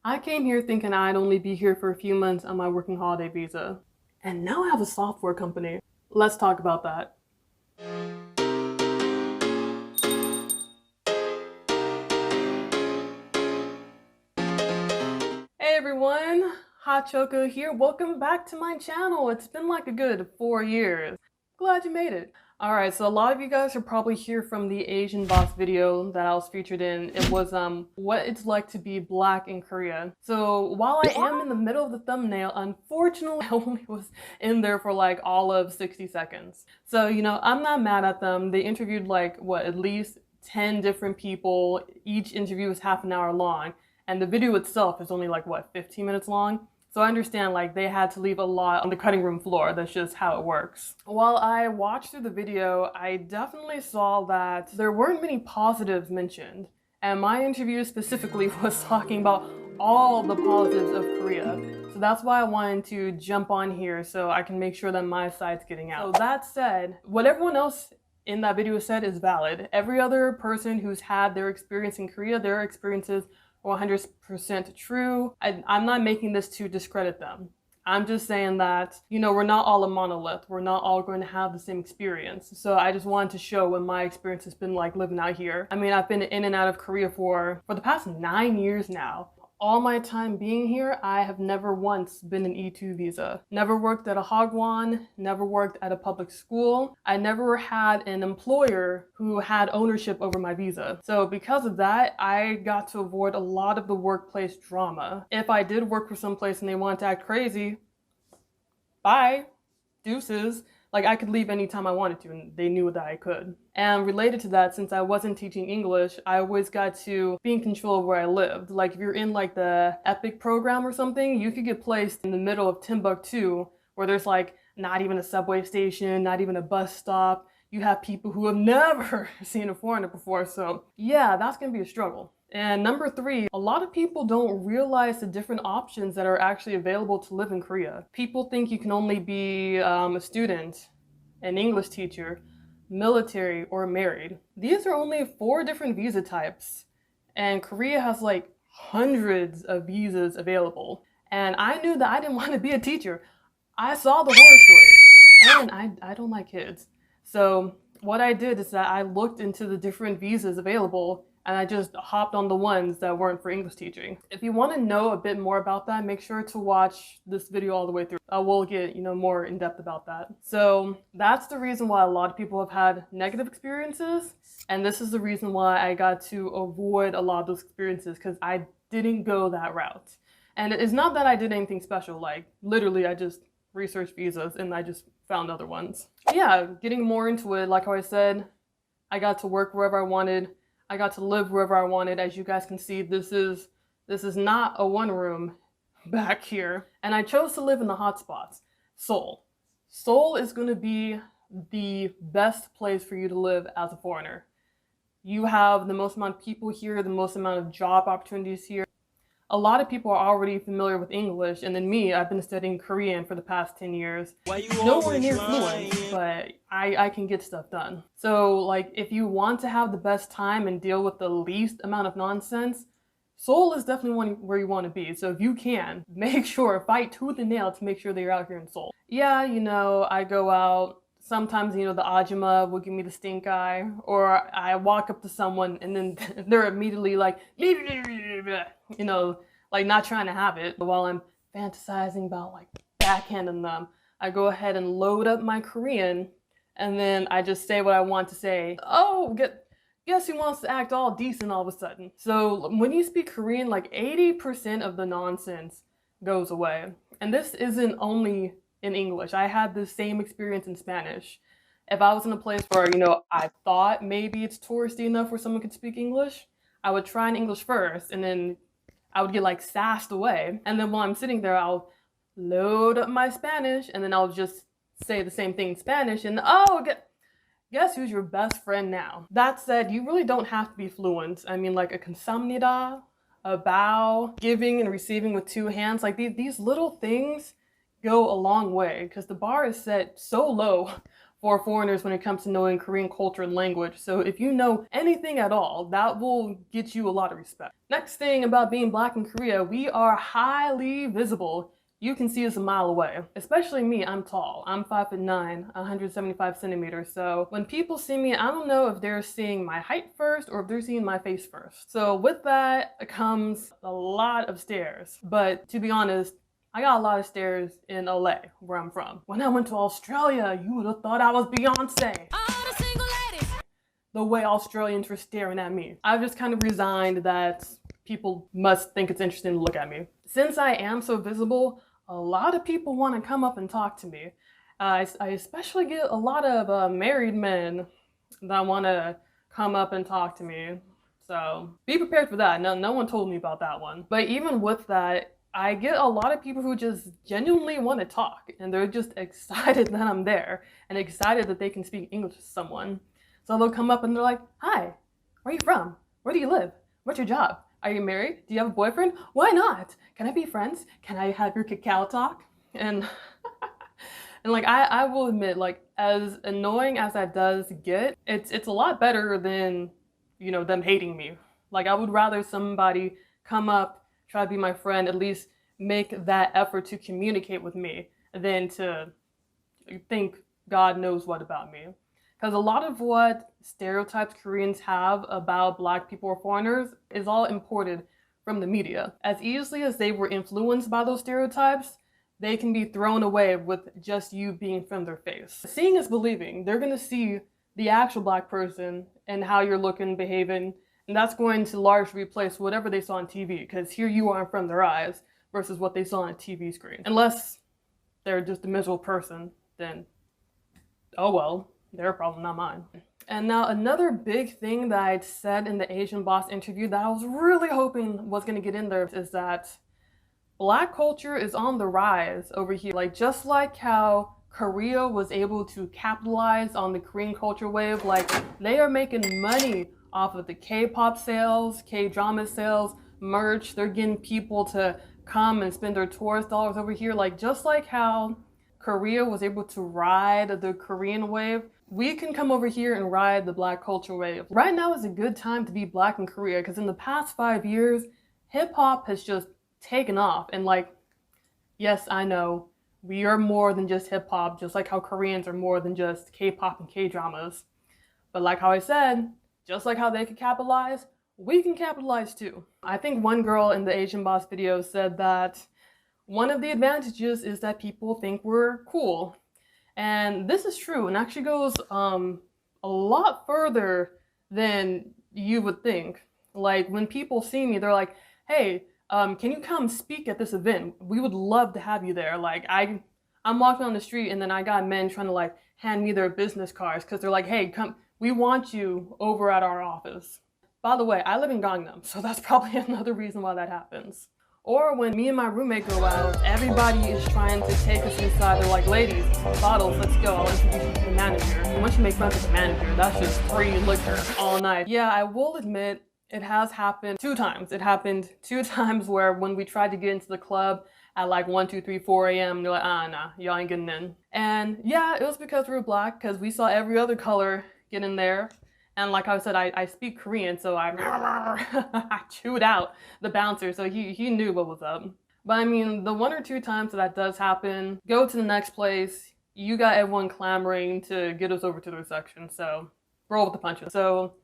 I came here thinking I'd only be here for a few months on my working holiday visa. And now I have a software company. Let's talk about that. Hey everyone, Hot Choco here. Welcome back to my channel. It's been like a good 4 years. Glad you made it. Alright, so a lot of you guys are probably here from the Asian Boss video that I was featured in. It was what it's like to be black in Korea. So while I am in the middle of the thumbnail, unfortunately I only was in there for like all of 60 seconds. So, I'm not mad at them. They interviewed like, at least 10 different people. Each interview was half an hour long. And the video itself is only like, 15 minutes long? So I understand like they had to leave a lot on the cutting room floor. That's just how it works. While I watched through the video, I definitely saw that there weren't many positives mentioned. And my interview specifically was talking about all the positives of Korea. So that's why I wanted to jump on here so I can make sure that my side's getting out. So that said, what everyone else in that video said is valid. Every other person who's had their experience in Korea, their experiences 100% true. I'm not making this to discredit them. I'm just saying that, we're not all a monolith. We're not all going to have the same experience. So I just wanted to show what my experience has been like living out here. I mean, I've been in and out of Korea for the past 9 years now. All my time being here, I have never once been an E2 visa. Never worked at a hagwon, never worked at a public school. I never had an employer who had ownership over my visa. So because of that, I got to avoid a lot of the workplace drama. If I did work for someplace and they wanted to act crazy, bye, deuces. Like I could leave anytime I wanted to and they knew that I could. And related to that, since I wasn't teaching English, I always got to be in control of where I lived. Like if you're in like the EPIC program or something, you could get placed in the middle of Timbuktu where there's like not even a subway station, not even a bus stop. You have people who have never seen a foreigner before. So yeah, that's gonna be a struggle. And number 3, a lot of people don't realize the different options that are actually available to live in Korea. People think you can only be a student, an English teacher, military, or married. These are only 4 different visa types, and Korea has like hundreds of visas available. And I knew that I didn't want to be a teacher. I saw the horror stories, and I don't like kids. So what I did is that I looked into the different visas available and I just hopped on the ones that weren't for English teaching. If you want to know a bit more about that, make sure to watch this video all the way through. I will get, more in depth about that. So that's the reason why a lot of people have had negative experiences. And this is the reason why I got to avoid a lot of those experiences, because I didn't go that route. And it's not that I did anything special, like literally I just researched visas and I just found other ones. Yeah, getting more into it, like how I said, I got to work wherever I wanted. I got to live wherever I wanted. As you guys can see, this is not a one room back here. And I chose to live in the hotspots. Seoul. Seoul is going to be the best place for you to live as a foreigner. You have the most amount of people here, the most amount of job opportunities here. A lot of people are already familiar with English, and then me, I've been studying Korean for the past 10 years. Nowhere near fluent, but I can get stuff done. So like if you want to have the best time and deal with the least amount of nonsense, Seoul is definitely one where you want to be. So if you can, make sure, fight tooth and nail to make sure that you're out here in Seoul. Yeah, I go out. Sometimes, the Ajima will give me the stink eye, or I walk up to someone and then they're immediately like, like not trying to have it. But while I'm fantasizing about like backhanding them, I go ahead and load up my Korean and then I just say what I want to say. Oh, guess who wants to act all decent all of a sudden? So when you speak Korean, like 80% of the nonsense goes away. And this isn't only in English. I had the same experience in Spanish. If I was in a place where, I thought maybe it's touristy enough where someone could speak English, I would try in English first and then I would get like sassed away. And then while I'm sitting there, I'll load up my Spanish and then I'll just say the same thing in Spanish and guess who's your best friend now? That said, you really don't have to be fluent. I mean, like a 감사합니다, a bow, giving and receiving with 2 hands, like these little things go a long way because the bar is set so low for foreigners when it comes to knowing Korean culture and language. So if you know anything at all, that will get you a lot of respect. Next thing about being Black in Korea, we are highly visible. You can see us a mile away. Especially me, I'm tall. I'm 5'9", 175 centimeters. So when people see me, I don't know if they're seeing my height first or if they're seeing my face first. So with that comes a lot of stares. But to be honest, I got a lot of stares in LA, where I'm from. When I went to Australia, you would have thought I was Beyonce. The way Australians were staring at me. I've just kind of resigned that people must think it's interesting to look at me. Since I am so visible, a lot of people want to come up and talk to me. I especially get a lot of married men that want to come up and talk to me. So be prepared for that. No one told me about that one. But even with that, I get a lot of people who just genuinely want to talk, and they're just excited that I'm there and excited that they can speak English to someone. So they'll come up and they're like, "Hi, where are you from? Where do you live? What's your job? Are you married? Do you have a boyfriend? Why not? Can I be friends? Can I have your Kakao talk?" And and like I will admit, like, as annoying as that does get, it's a lot better than, you know, them hating me. Like, I would rather somebody come up, try to be my friend, at least make that effort to communicate with me, than to think God knows what about me. Because a lot of what stereotypes Koreans have about Black people or foreigners is all imported from the media. As easily as they were influenced by those stereotypes, they can be thrown away with just you being from their face. Seeing is believing. They're gonna see the actual Black person and how you're looking, behaving, and that's going to largely replace whatever they saw on TV, because here you are in front of their eyes versus what they saw on a TV screen. Unless they're just a miserable person, then oh well, their problem, not mine. And now another big thing that I'd said in the Asian Boss interview that I was really hoping was gonna get in there is that Black culture is on the rise over here. Like, just like how Korea was able to capitalize on the Korean culture wave, like, they are making money off of the K-pop sales, K-drama sales, merch. They're getting people to come and spend their tourist dollars over here. Like, just like how Korea was able to ride the Korean wave, we can come over here and ride the Black culture wave. Right now is a good time to be Black in Korea, because in the past 5 years, hip-hop has just taken off. And like, yes, I know, we are more than just hip-hop, just like how Koreans are more than just K-pop and K-dramas. But like how I said, just like how they could capitalize, we can capitalize too. I think one girl in the Asian Boss video said that one of the advantages is that people think we're cool. And this is true, and actually goes a lot further than you would think. Like, when people see me, they're like, "Hey, can you come speak at this event? We would love to have you there." Like, I'm walking on the street and then I got men trying to like hand me their business cards because they're like, "Hey, come, we want you over at our office." By the way, I live in Gangnam, so that's probably another reason why that happens. Or when me and my roommate go out, everybody is trying to take us inside. They're like, "Ladies, bottles, let's go. I'll introduce you to the manager." And once you make friends with the manager, that's just free liquor all night. Yeah, I will admit, it has happened 2 times. It happened 2 times where when we tried to get into the club at like 1, 2, 3, 4 a.m., they're like, "Nah, y'all ain't getting in." And yeah, it was because we were Black, because we saw every other color get in there. And like I said, I speak Korean, so I chewed out the bouncer, so he knew what was up. But I mean, the 1 or 2 times that does happen, go to the next place, you got everyone clamoring to get us over to their section, so roll with the punches. So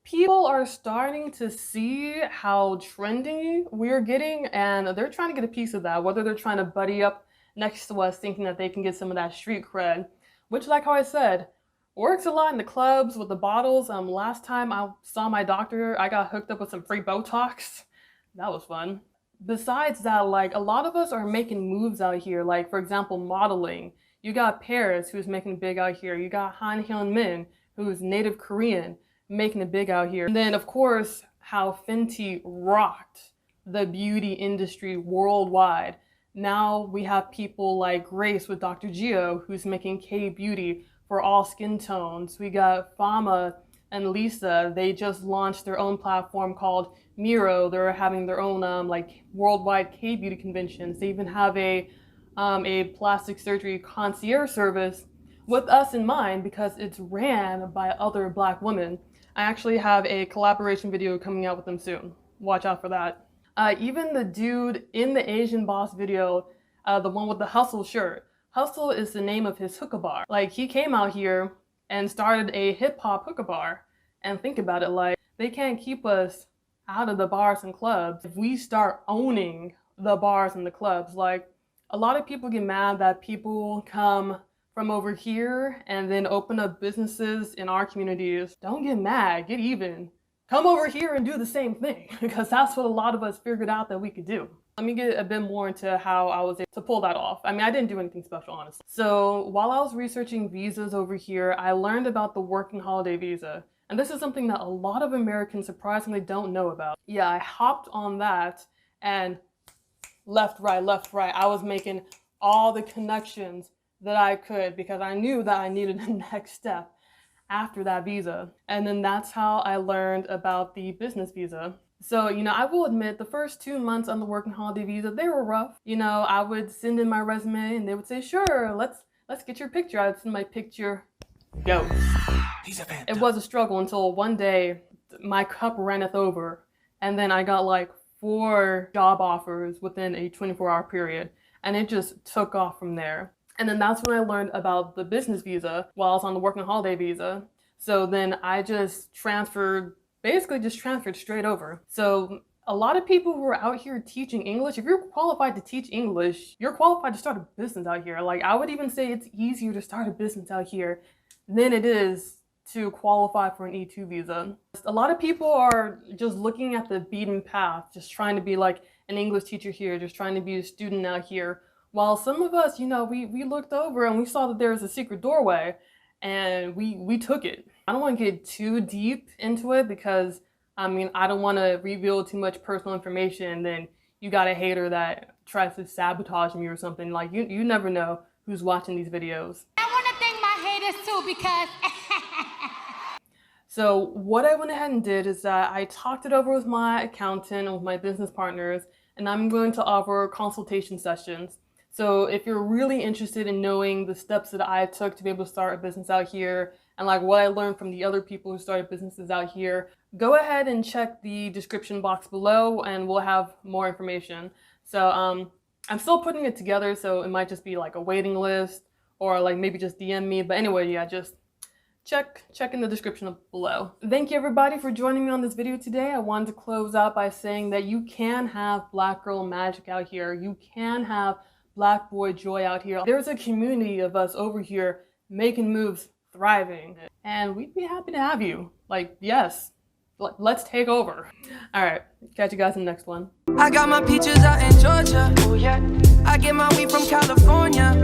people are starting to see how trendy we're getting, and they're trying to get a piece of that, whether they're trying to buddy up next to us thinking that they can get some of that street cred, which, like how I said, works a lot in the clubs with the bottles. Last time I saw my doctor, I got hooked up with some free Botox. That was fun. Besides that, like, a lot of us are making moves out here. Like, for example, modeling. You got Paris, who's making big out here. You got Han Hyun Min, who's native Korean, making it big out here. And then, of course, how Fenty rocked the beauty industry worldwide. Now we have people like Grace with Dr. Gio, who's making K-beauty for all skin tones. We got Fama and Lisa. They just launched their own platform called Miro. They're having their own like worldwide K-beauty conventions. They even have a plastic surgery concierge service with us in mind because it's ran by other Black women. I actually have a collaboration video coming out with them soon. Watch out for that. Even the dude in the Asian Boss video, the one with the Hustle shirt, Hustle is the name of his hookah bar. Like, he came out here and started a hip-hop hookah bar. And think about it, like, they can't keep us out of the bars and clubs if we start owning the bars and the clubs. Like, a lot of people get mad that people come from over here and then open up businesses in our communities. Don't get mad, get even. Come over here and do the same thing, because that's what a lot of us figured out that we could do. Let me get a bit more into how I was able to pull that off. I mean, I didn't do anything special, honestly. So while I was researching visas over here, I learned about the working holiday visa. And this is something that a lot of Americans surprisingly don't know about. Yeah, I hopped on that and left, right. I was making all the connections that I could because I knew that I needed the next step after that visa. And then that's how I learned about the business visa. So, you know, I will admit the first 2 months on the working holiday visa, they were rough. You know, I would send in my resume and they would say, sure, let's get your picture. I'd send my picture, go. It was a struggle until one day my cup runneth over, and then I got like 4 job offers within a 24-hour period, and it just took off from there. And then that's when I learned about the business visa while I was on the working holiday visa. So then I just transferred straight over. So a lot of people who are out here teaching English, if you're qualified to teach English, you're qualified to start a business out here. Like, I would even say it's easier to start a business out here than it is to qualify for an E2 visa. A lot of people are just looking at the beaten path, just trying to be like an English teacher here, just trying to be a student out here. While some of us, you know, we looked over and we saw that there was a secret doorway and we took it. I don't want to get too deep into it because, I mean, I don't want to reveal too much personal information and then you got a hater that tries to sabotage me or something. Like, you never know who's watching these videos. I want to thank my haters too because... So what I went ahead and did is that I talked it over with my accountant and with my business partners, and I'm going to offer consultation sessions. So if you're really interested in knowing the steps that I took to be able to start a business out here and like what I learned from the other people who started businesses out here, go ahead and check the description box below and we'll have more information. So I'm still putting it together, so it might just be like a waiting list or like maybe just DM me. But anyway, yeah, just check in the description below. Thank you everybody for joining me on this video today. I wanted to close out by saying that you can have Black girl magic out here. You can have Black boy joy out here. There's a community of us over here making moves, thriving, and we'd be happy to have you. Like, yes, let's take over. All right, catch you guys in the next one. I got my peaches out in Georgia. Oh yeah. I get my weed from California.